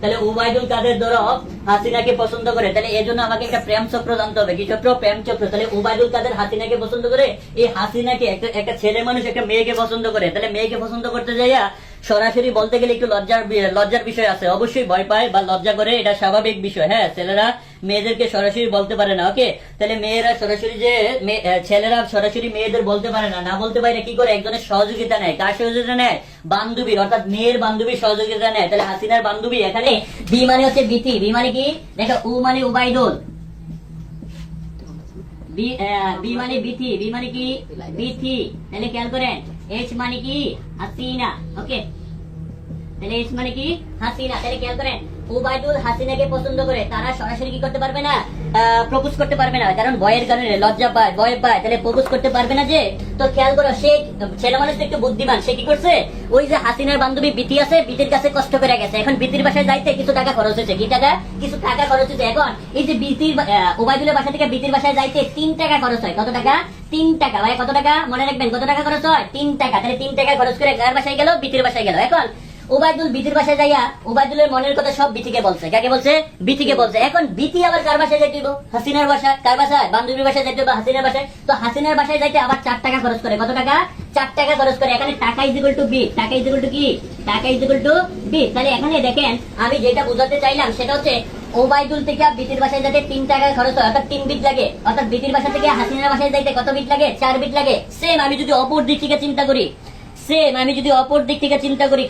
তাহলে উবাইদুল কাদের ধরো হাসিনাকে পছন্দ করে, তাহলে এই জন্য আমাকে একটা প্রেম চক্র জানতে হবে। কি চক্র? প্রেম চক্র। তাহলে উবাইদুল কাদের হাসিনাকে পছন্দ করে, এই হাসিনাকে একটা ছেলে মানুষ একটা মেয়েকে পছন্দ করে, তাহলে মেয়েকে পছন্দ করতে যাইয়া সরাসরি বলতে গেলে একটু লজ্জার বিষয় আছে, অবশ্যই ভয় পায় বা লজ্জা করে, এটা স্বাভাবিক বিষয়। হ্যাঁ, ছেলেরা মেয়েদেরকে সরাসরি বলতে পারে না। ওকে, তাহলে মেয়েরা সরাসরি ছেলেরা সরাসরি মেয়েদের বলতে পারে না, না বলতে পারে কি করে? একজনের সহযোগিতা নেয়। কার সহযোগিতা নেয়? বান্ধবীর, অর্থাৎ মেয়ের বান্ধবীর সহযোগিতা নেয়। তাহলে হাসিনার বান্ধবী এখানে বি মানে হচ্ছে বিথি, বি মানে কি দেখো, উ মানে উবাইদুল, বি মানে বিথি, বি মানে কি বিথি, তাহলে খেয়াল করেন এইচ মানে কি হাসিনা। ওকে, তাহলে এইচ মানে কি হাসিনা, তাহলে খেয়াল করেন উবাইদুল হাসিনাকে পছন্দ করে, তারা সরাসরি কি করতে পারবে না? প্রপোজ করতে পারবে না, কারণ ভয়ের কারণে, লজ্জা পায়, ভয় পায়, তাহলে প্রপোজ করতে পারবে না। যে তো খেয়াল করো, সে ছেলে মানুষ একটু বুদ্ধিমান, সে কি করছে? ওই যে হাসিনার বান্ধবী বিথি আছে, বিথির কাছে কষ্ট করে গেছে, এখন বিথির বাসায় যাইতে কিছু টাকা খরচ হয়েছে। কি টাকা? কিছু টাকা খরচ হয়েছে। এখন এই যে বিথির উবাইদুলের বাসা থেকে বিথির বাসায় যাইতে 3 টাকা খরচ হয়। কত টাকা? 3 টাকা। ভাই কত টাকা মনে রাখবেন, কত টাকা খরচ হয়? 3 টাকা। তাহলে 3 টাকা খরচ করে কার বাসায় গেল? বিথির বাসায় গেল। এখন উবাইদুল বিথির বাসায় যাইয়া উবাইদুলের মনের কথা সব বিথিকে বলছে। কাকে বলছে? বিথিকে বলছে। এখন বিথি আবার কার বাসায় যাইতে দিব? হাসিনার বাসায়। কার বাসায়? বান্ধবীর বাসায় যাইতে হবে, হাসিনার বাসায়। তো হাসিনার বাসায় যাইতে আবার 4 টাকা খরচ করে। কত টাকা? 4 টাকা খরচ করে। এখানে টাকা ইজ ইকুয়াল টু বি, টাকা ইজ ইকুয়াল টু কি? টাকা ইজ ইকুয়াল টু বি। তাহলে এখানে দেখেন আমি যেটা বোঝাতে চাইলাম সেটা হচ্ছে ওবাইদুল থেকে বিথির বাসায় যেতে 3 টাকা খরচ হয়, অর্থাৎ 3 বিট লাগে। অর্থাৎ বিথির বাসা থেকে হাসিনার বাসায় যাইতে কত বিট লাগে? 4 বিট লাগে। সেম আমি যদি অপর দিক থেকে চিন্তা করি,